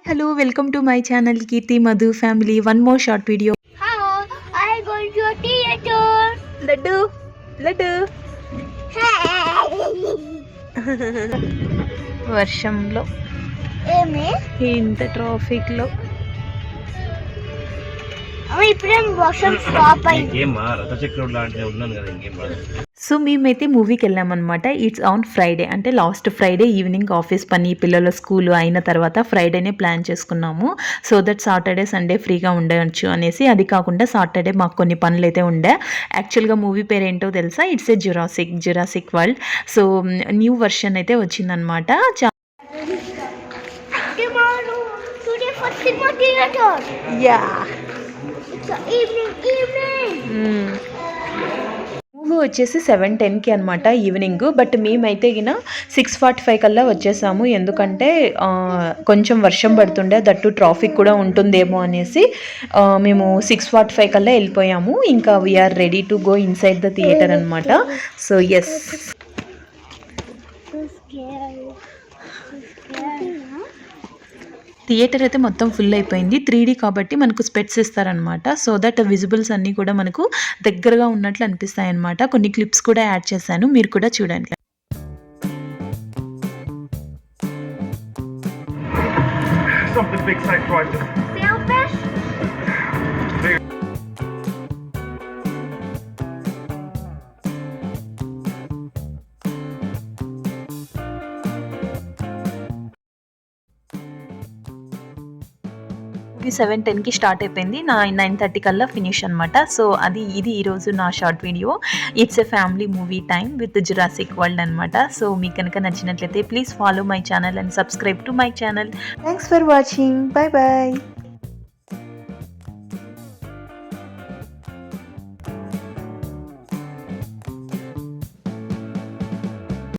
Hello, welcome to my channel Kirti Madhu Family. One more short video. How I go to theater? Laddu, laddu. వర్షంలో ఏమే ఇంత traffic లో ఇప్పుడే వర్షం stop అయింది. సో మేమైతే మూవీకి వెళ్ళామన్నమాట. ఇట్స్ ఆన్ ఫ్రైడే, అంటే లాస్ట్ ఫ్రైడే ఈవినింగ్ ఆఫీస్ పని పిల్లల స్కూల్ అయిన తర్వాత ఫ్రైడేనే ప్లాన్ చేసుకున్నాము. సో దట్ సాటర్డే సండే ఫ్రీగా ఉండవచ్చు అనేసి. అది కాకుండా సాటర్డే మాకు కొన్ని పనులు అయితే ఉండే. యాక్చువల్గా మూవీ పేరు ఏంటో తెలుసా? It's a Jurassic world. So new version అయితే వచ్చిందనమాట. Tomorrow, today for cinema theater. Yeah It's evening. Movie వచ్చేసి 7:10కి అనమాట ఈవినింగ్. బట్ మేమైతే గిన 6:45 కల్లా వచ్చేసాము. ఎందుకంటే కొంచెం వర్షం పడుతుండే, దట్టు ట్రాఫిక్ కూడా ఉంటుందేమో అనేసి మేము 6:45 కల్లా వెళ్ళిపోయాము. ఇంకా we are ready to go inside the theatre అనమాట. సో ఎస్, థియేటర్ అయితే మొత్తం ఫుల్ అయిపోయింది. 3D కాబట్టి మనకు స్పెట్స్ ఇస్తారనమాట. సో దట్ విజిబుల్స్ అన్నీ కూడా మనకు దగ్గరగా ఉన్నట్లు అనిపిస్తాయి అనమాట. కొన్ని క్లిప్స్ కూడా యాడ్ చేశాను, మీరు కూడా చూడండి. మూవీ 7:10కి స్టార్ట్ అయిపోయింది. 9:30 కల్లా ఫినిష్ అనమాట. సో ఇది ఈరోజు నా short video. It's a family movie time with Jurassic World అనమాట. సో మీకు కనుక నచ్చినట్లయితే please follow my channel and subscribe to my channel. Thanks for watching. Bye bye.